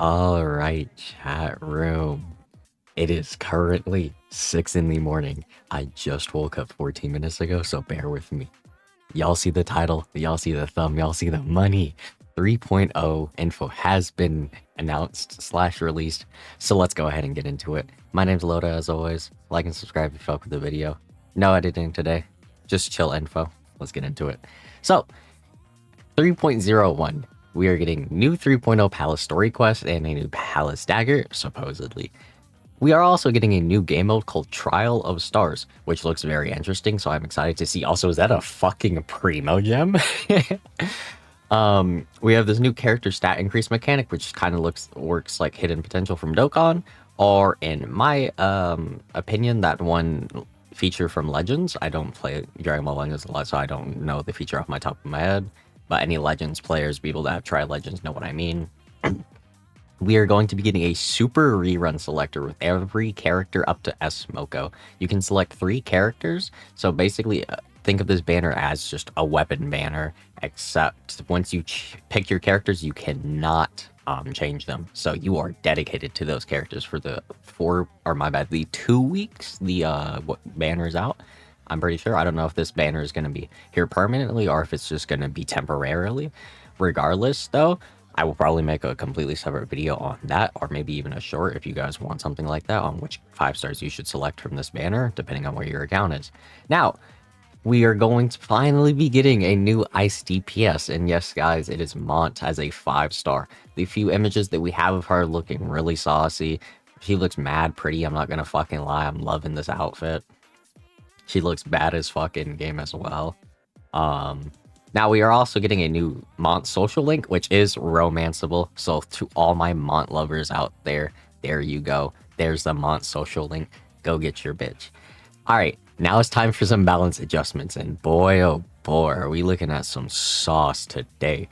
All right, chat room. It is currently 6 in the morning. I just woke up 14 minutes ago, so bear with me. Y'all see the title, y'all see the thumb, y'all see the money. 3.0 info has been announced / released, so let's go ahead and get into it. My name's Loda, as always. Like and subscribe if you fuck with the video. No editing today, just chill info. Let's get into it. So, 3.01. We are getting new 3.0 Palace Story Quest and a new Palace Dagger, supposedly. We are also getting a new game mode called Trial of Stars, which looks very interesting, so I'm excited to see. Also, is that a fucking Primo gem? We have this new character stat increase mechanic, which kind of works like hidden potential from Dokkan, or in my opinion, that one feature from Legends. I don't play Dragon Ball Legends a lot, so I don't know the feature off my top of my head. But any Legends players, people that have tried Legends know what I mean. We are going to be getting a super rerun selector with every character up to S Moko. You can select 3 characters, so basically think of this banner as just a weapon banner, except once you pick your characters, you cannot change them. So you are dedicated to those characters for the 2 weeks the banner's out. I'm pretty sure. I don't know if this banner is going to be here permanently or if it's just going to be temporarily. Regardless, though, I will probably make a completely separate video on that, or maybe even a short if you guys want something like that, on which 5 stars you should select from this banner, depending on where your account is. Now, we are going to finally be getting a new Ice DPS, and yes, guys, it is Mont as a 5-star. The few images that we have of her looking really saucy. She looks mad pretty, I'm not gonna fucking lie, I'm loving this outfit. She looks bad as fuck in game as well. Now we are also getting a new Mont social link, which is romanceable. So to all my Mont lovers out there, there you go. There's the Mont social link. Go get your bitch. All right, now it's time for some balance adjustments. And boy, oh boy, are we looking at some sauce today.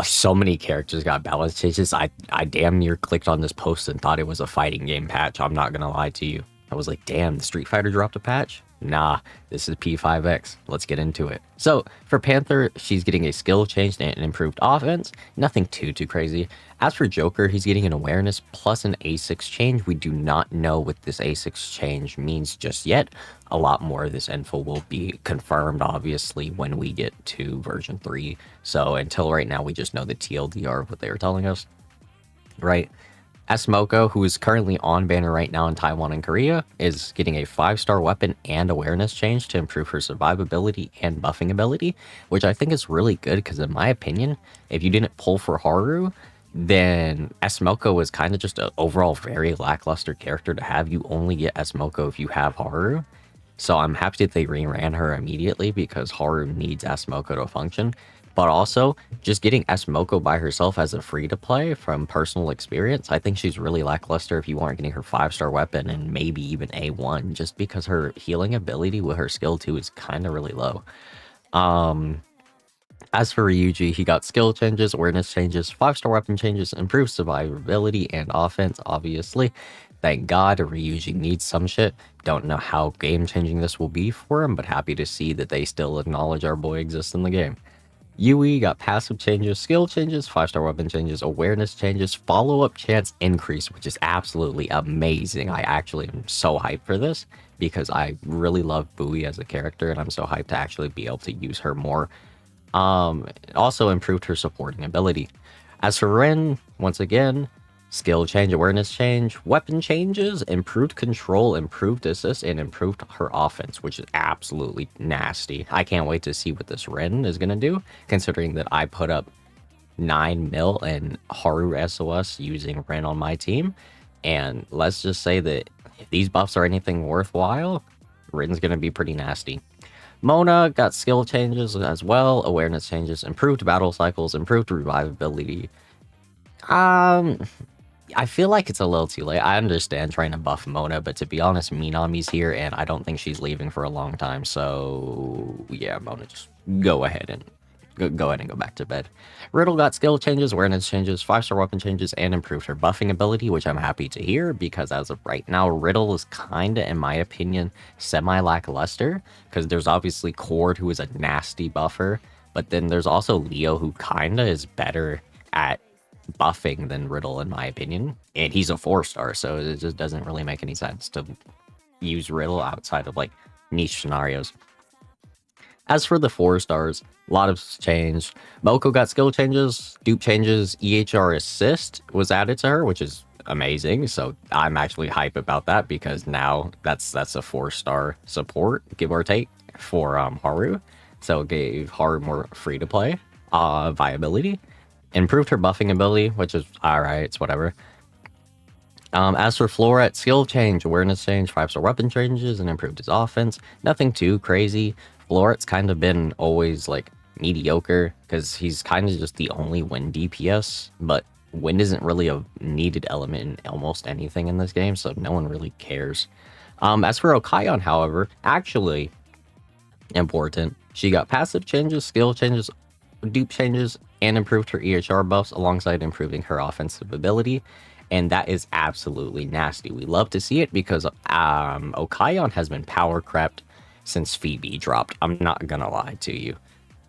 So many characters got balance changes. I damn near clicked on this post and thought it was a fighting game patch. I'm not gonna lie to you. I was like, damn, the Street Fighter dropped a patch? Nah, this is P5X. Let's get into it. So, for Panther, she's getting a skill change and an improved offense. Nothing too crazy. As for Joker, he's getting an awareness plus an A6 change. We do not know what this A6 change means just yet. A lot more of this info will be confirmed, obviously, when we get to version 3. So, until right now, we just know the TLDR of what they were telling us. Right? S Moko, who is currently on banner right now in Taiwan and Korea, is getting a 5-star weapon and awareness change to improve her survivability and buffing ability, which I think is really good because in my opinion, if you didn't pull for Haru, then S Moko was kind of just an overall very lackluster character to have. You only get S Moko if you have Haru. So I'm happy that they reran her immediately because Haru needs S Moko to function. But also, just getting S Moko by herself as a free-to-play from personal experience, I think she's really lackluster if you aren't getting her 5-star weapon and maybe even A1, just because her healing ability with her skill 2 is kind of really low. As for Ryuji, he got skill changes, awareness changes, 5-star weapon changes, improved survivability and offense, obviously. Thank God Ryuji needs some shit. Don't know how game-changing this will be for him, but happy to see that they still acknowledge our boy exists in the game. Yui got passive changes, skill changes, 5-star weapon changes, awareness changes, follow-up chance increase, which is absolutely amazing. I actually am so hyped for this because I really love Bui as a character, and I'm so hyped to actually be able to use her more. It also improved her supporting ability. As for Rin, once again, skill change, awareness change, weapon changes, improved control, improved assist, and improved her offense, which is absolutely nasty. I can't wait to see what this Ren is going to do, considering that I put up 9 mil in Haru SOS using Ren on my team. And let's just say that if these buffs are anything worthwhile, Ren's going to be pretty nasty. Mona got skill changes as well, awareness changes, improved battle cycles, improved revivability. I feel like it's a little too late. I understand trying to buff Mona, but to be honest, Minami's here, and I don't think she's leaving for a long time. So, yeah, Mona, just go ahead and go back to bed. Riddle got skill changes, awareness changes, 5-star weapon changes, and improved her buffing ability, which I'm happy to hear, because as of right now, Riddle is kinda, in my opinion, semi-lackluster, because there's obviously Cord, who is a nasty buffer, but then there's also Leo, who kinda is better at buffing than Riddle, in my opinion. And he's a 4-star, so it just doesn't really make any sense to use Riddle outside of like niche scenarios. As for the 4-stars, a lot of changed. Moko got skill changes, dupe changes, EHR assist was added to her, which is amazing. So I'm actually hype about that because now that's a 4-star support, give or take, for Haru. So it gave Haru more free to play viability. Improved her buffing ability, which is alright, it's whatever. As for Floret, skill change, awareness change, 5-star weapon changes, and improved his offense. Nothing too crazy. Floret's kind of been always like mediocre because he's kind of just the only wind DPS, but wind isn't really a needed element in almost anything in this game, so no one really cares. As for Okayon, however, actually important. She got passive changes, skill changes, dupe changes, and improved her EHR buffs alongside improving her offensive ability. And that is absolutely nasty. We love to see it because Okayon has been power crept since Phoebe dropped. I'm not gonna lie to you.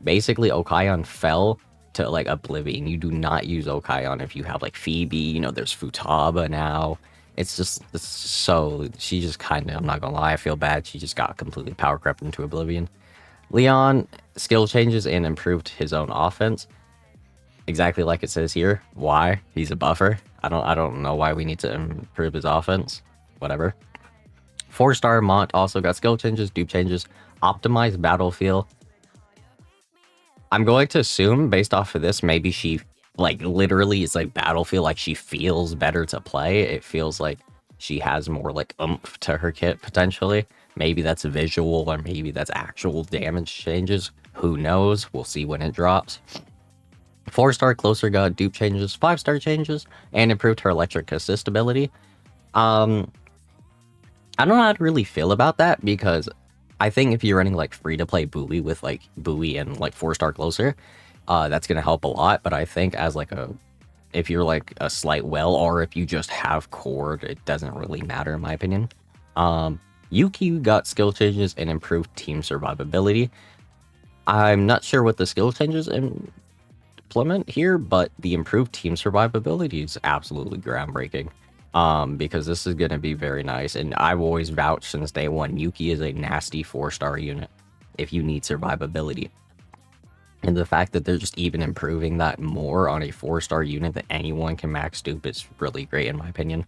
Basically, Okayon fell to like oblivion. You do not use Okayon if you have like Phoebe. You know, there's Futaba now. It's so she just kind of, I'm not gonna lie, I feel bad. She just got completely power crept into oblivion. Leon, skill changes and improved his own offense. Exactly like it says here. Why? He's a buffer. I don't know why we need to improve his offense. Whatever. 4-star Mont also got skill changes, dupe changes, optimized battlefield. I'm going to assume, based off of this, maybe she, like, literally is like battlefield, like she feels better to play. It feels like she has more, like, oomph to her kit, potentially. Maybe that's visual, or maybe that's actual damage changes. Who knows? We'll see when it drops. 4-star Closer got dupe changes, 5-star changes, and improved her electric assist ability. I don't know how to really feel about that because I think if you're running like free-to-play Buoy with like Buoy and like 4-star Closer, that's gonna help a lot. But I think as like if you're like a slight well, or if you just have Cord, it doesn't really matter in my opinion. Yuki got skill changes and improved team survivability. I'm not sure what the skill changes implement here, but the improved team survivability is absolutely groundbreaking. Because this is going to be very nice, and I've always vouched since day one, Yuki is a nasty 4-star unit if you need survivability. And the fact that they're just even improving that more on a 4-star unit that anyone can max dupe is really great in my opinion.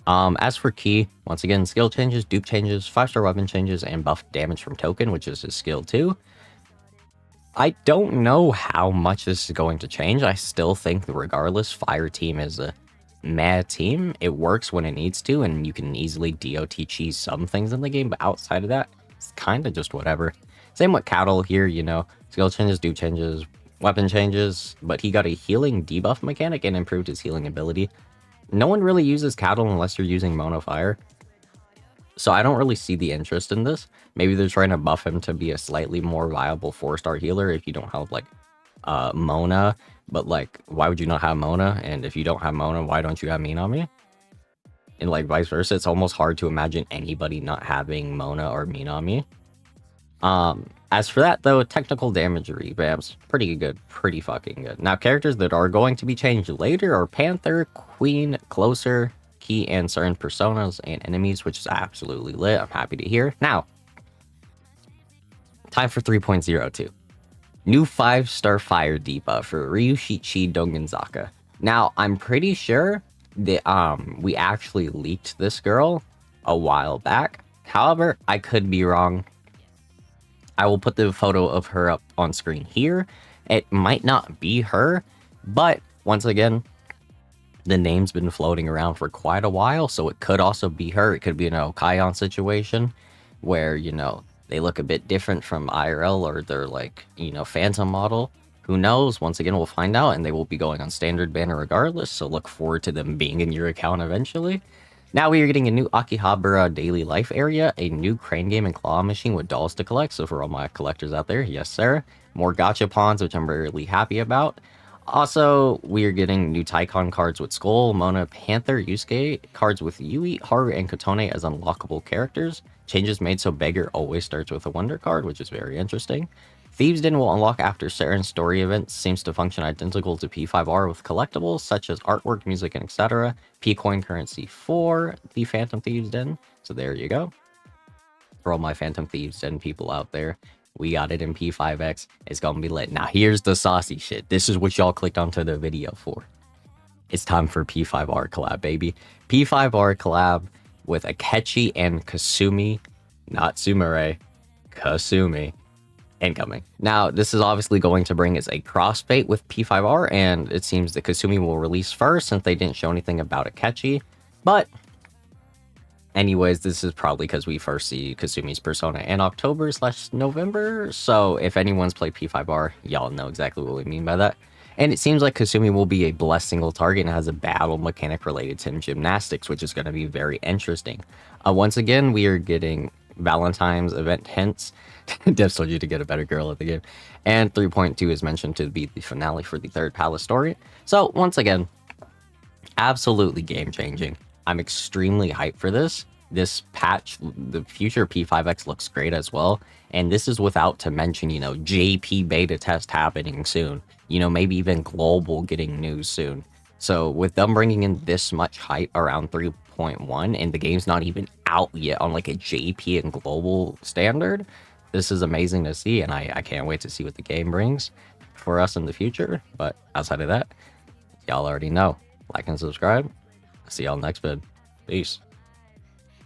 As for Key, once again, skill changes, dupe changes, 5-star weapon changes, and buff damage from token, which is his skill 2. I don't know how much this is going to change. I still think that regardless, Fire Team is a mad team. It works when it needs to, and you can easily DOT cheese some things in the game, but outside of that, it's kind of just whatever. Same with Cattle here, you know, skill changes, dupe changes, weapon changes, but he got a healing debuff mechanic and improved his healing ability. No one really uses Cattle unless you're using Mono Fire, so I don't really see the interest in this. Maybe they're trying to buff him to be a slightly more viable 4-star healer if you don't have like Mona. But, like, why would you not have Mona? And if you don't have Mona, why don't you have Minami? And, like, vice versa. It's almost hard to imagine anybody not having Mona or Minami. As for that, though, technical damage revamps. Pretty good. Pretty fucking good. Now, characters that are going to be changed later are Panther, Queen, Closer, Key, and certain personas and enemies, which is absolutely lit. I'm happy to hear. Now, time for 3.02. New 5-star fire debuff for Ryushichi Dongenzaka. Now, I'm pretty sure that we actually leaked this girl a while back. However, I could be wrong. I will put the photo of her up on screen here. It might not be her, but once again, the name's been floating around for quite a while, so it could also be her. It could be an Okayon situation where, you know, they look a bit different from IRL, or they're like, you know, Phantom model. Who knows? Once again, we'll find out, and they will be going on standard banner regardless, so look forward to them being in your account eventually. Now we are getting a new Akihabara daily life area, a new crane game and claw machine with dolls to collect, so for all my collectors out there, yes sir. More gacha pawns, which I'm really happy about. Also, we are getting new Taikon cards with Skull, Mona, Panther, Yusuke, cards with Yui, Haru, and Kotone as unlockable characters. Changes made so Beggar always starts with a Wonder card, which is very interesting. Thieves Den will unlock after certain story events, seems to function identical to P5R with collectibles such as artwork, music, and etc. P-coin currency for the Phantom Thieves Den. So there you go. For all my Phantom Thieves Den people out there, we got it in P5X. It's gonna be lit. Now here's the saucy shit. This is what y'all clicked onto the video for. It's time for P5R collab, baby. P5R collab with AKECHI and KASUMI, not Sumire, KASUMI, incoming. Now, this is obviously going to bring us a crossfade with P5R, and it seems that KASUMI will release first since they didn't show anything about AKECHI. But anyways, this is probably because we first see KASUMI's persona in October/November. So if anyone's played P5R, y'all know exactly what we mean by that. And it seems like KASUMI will be a blessed single target and has a battle mechanic related to gymnastics, which is going to be very interesting. Once again, we are getting Valentine's event hints. Devs told you to get a better girl at the game. And 3.2 is mentioned to be the finale for the third palace story. So once again, absolutely game changing. I'm extremely hyped for this. This patch, the future P5X looks great as well. And this is without to mention, JP beta test happening soon. Maybe even global getting news soon. So with them bringing in this much hype around 3.1 and the game's not even out yet on like a JP and global standard, this is amazing to see. And I can't wait to see what the game brings for us in the future. But outside of that, y'all already know. Like and subscribe. See y'all next vid. Peace.